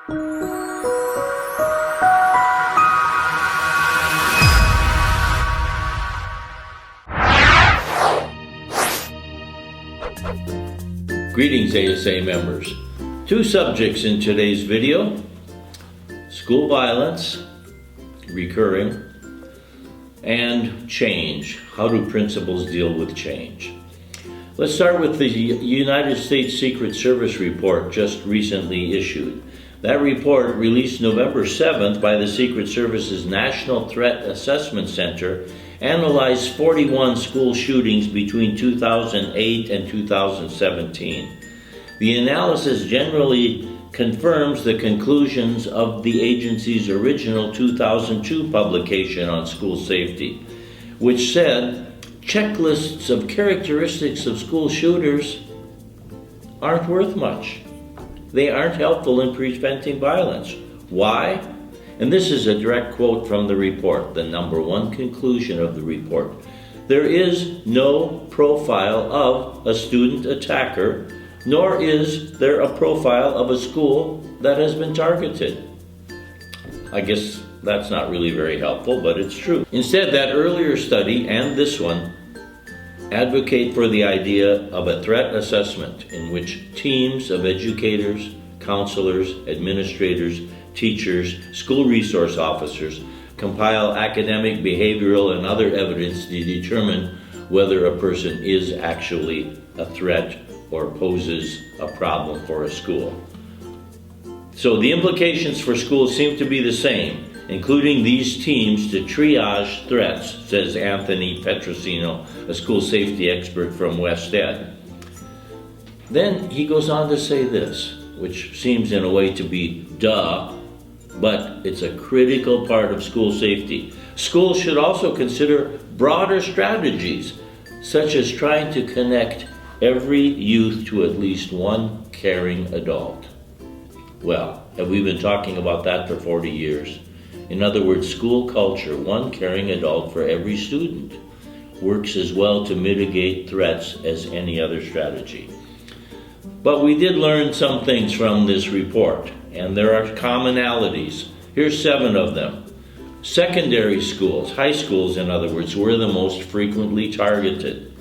Greetings, ASA members. Two subjects in today's video: school violence, recurring, and change. How do principals deal with change? Let's start with the United States Secret Service report just recently issued. That report, released November 7th by the Secret Service's National Threat Assessment Center, analyzed 41 school shootings between 2008 and 2017. The analysis generally confirms the conclusions of the agency's original 2002 publication on school safety, which said checklists of characteristics of school shooters aren't worth much. They aren't helpful in preventing violence. Why? And this is a direct quote from the report, the number one conclusion of the report. There is no profile of a student attacker, nor is there a profile of a school that has been targeted. I guess that's not really very helpful, but it's true. Instead, that earlier study and this one advocate for the idea of a threat assessment in which teams of educators, counselors, administrators, teachers, school resource officers compile academic, behavioral, and other evidence to determine whether a person is actually a threat or poses a problem for a school. So the implications for schools seem to be the same, including these teams to triage threats, says Anthony Petrosino, a school safety expert from West Ed. Then he goes on to say this, which seems in a way to be duh, but it's a critical part of school safety. Schools should also consider broader strategies, such as trying to connect every youth to at least one caring adult. Well, have we been talking about that for 40 years? In other words, school culture, one caring adult for every student, works as well to mitigate threats as any other strategy. But we did learn some things from this report, and there are commonalities. Here's 7 of them. Secondary schools, high schools in other words, were the most frequently targeted.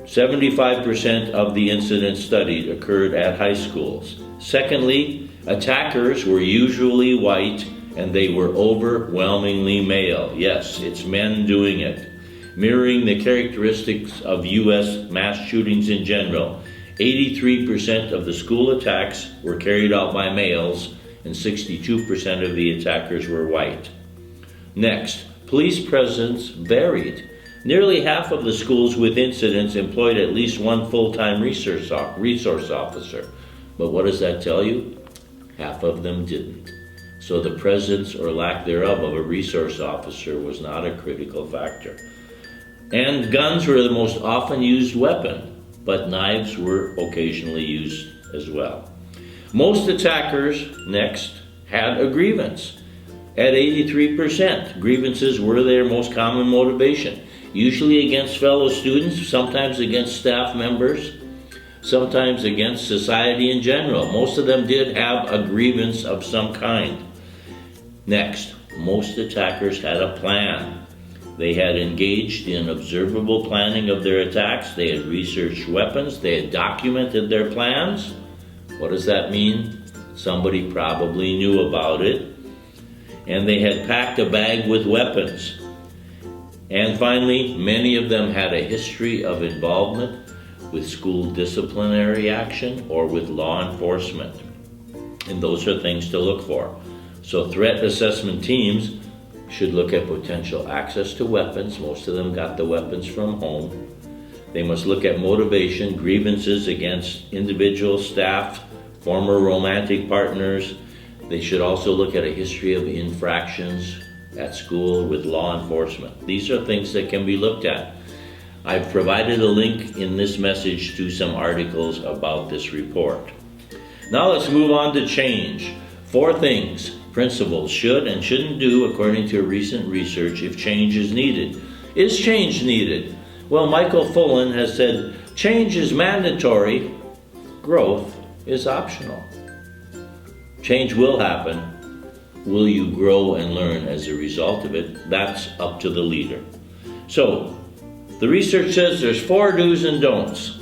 75% of the incidents studied occurred at high schools. Secondly, attackers were usually white and they were overwhelmingly male. Yes, it's men doing it. Mirroring the characteristics of U.S. mass shootings in general, 83% of the school attacks were carried out by males and 62% of the attackers were white. Next, police presence varied. Nearly half of the schools with incidents employed at least one full-time resource officer. But what does that tell you? Half of them didn't. So the presence or lack thereof of a resource officer was not a critical factor. And guns were the most often used weapon, but knives were occasionally used as well. Most attackers, next, had a grievance. At 83%, grievances were their most common motivation, usually against fellow students, sometimes against staff members, sometimes against society in general. Most of them did have a grievance of some kind. Next, most attackers had a plan. They had engaged in observable planning of their attacks. They had researched weapons. They had documented their plans. What does that mean? Somebody probably knew about it. And they had packed a bag with weapons. And finally, many of them had a history of involvement with school disciplinary action or with law enforcement. And those are things to look for. So threat assessment teams should look at potential access to weapons. Most of them got the weapons from home. They must look at motivation, grievances against individual staff, former romantic partners. They should also look at a history of infractions at school with law enforcement. These are things that can be looked at. I've provided a link in this message to some articles about this report. Now let's move on to change. 4 things principals should and shouldn't do according to recent research if change is needed. Is change needed? Well, Michael Fullan has said, change is mandatory, growth is optional. Change will happen. Will you grow and learn as a result of it? That's up to the leader. So, the research says there's 4 do's and don'ts.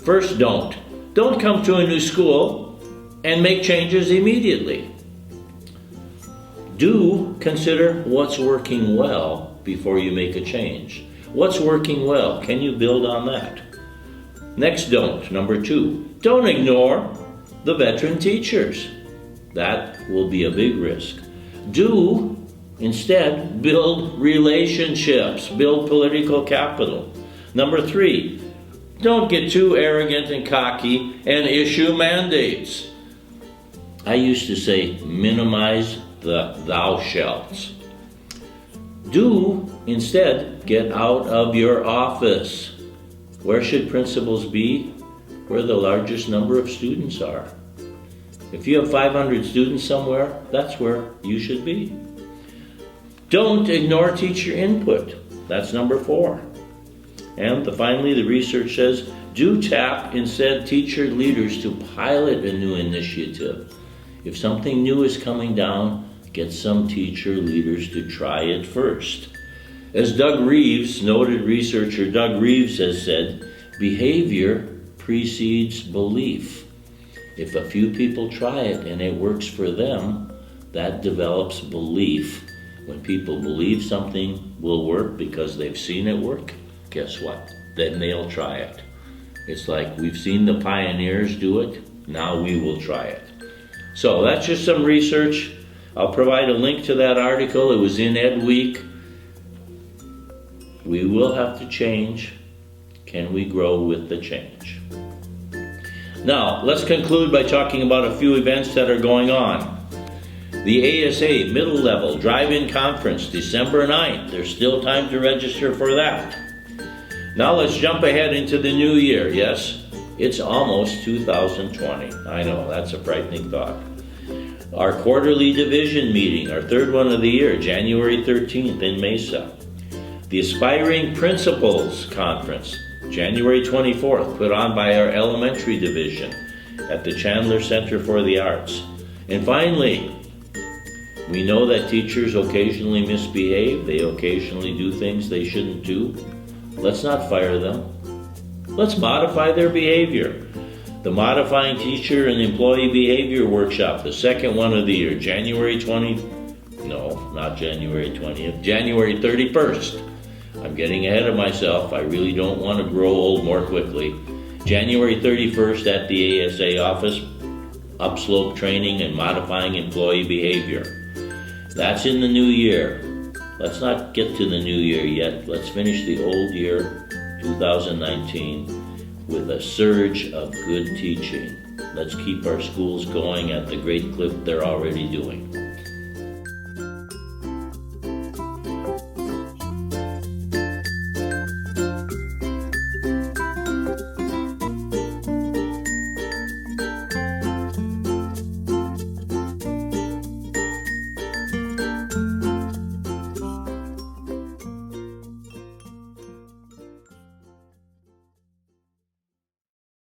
First, don't. Don't come to a new school and make changes immediately. Do consider what's working well before you make a change. What's working well? Can you build on that? Next don't, number 2. Don't ignore the veteran teachers. That will be a big risk. Do instead build relationships, build political capital. Number 3, don't get too arrogant and cocky and issue mandates. I used to say minimize the thou shalts. Do instead get out of your office. Where should principals be? Where the largest number of students are. If you have 500 students somewhere, that's where you should be. Don't ignore teacher input. That's number 4. And finally, the research says, do tap instead teacher leaders to pilot a new initiative. If something new is coming down, get some teacher leaders to try it first. As Doug Reeves, noted researcher Doug Reeves has said, behavior precedes belief. If a few people try it and it works for them, that develops belief. When people believe something will work because they've seen it work, guess what? Then they'll try it. It's like we've seen the pioneers do it, now we will try it. So that's just some research. I'll provide a link to that article. It was in Ed Week. We will have to change. Can we grow with the change? Now, let's conclude by talking about a few events that are going on. The ASA Middle Level Drive-In Conference, December 9th. There's still time to register for that. Now let's jump ahead into the new year. Yes, it's almost 2020. I know, that's a frightening thought. Our quarterly division meeting, our third one of the year, January 13th in Mesa. The Aspiring Principals Conference, January 24th, put on by our elementary division at the Chandler Center for the Arts. And finally, we know that teachers occasionally misbehave. They occasionally do things they shouldn't do. Let's not fire them. Let's modify their behavior. The Modifying Teacher and Employee Behavior Workshop, the second one of the year, January 31st. I'm getting ahead of myself. I really don't want to grow old more quickly. January 31st at the ASA office, upslope training and modifying employee behavior. That's in the new year. Let's not get to the new year yet. Let's finish the old year, 2019, with a surge of good teaching. Let's keep our schools going at the great clip they're already doing.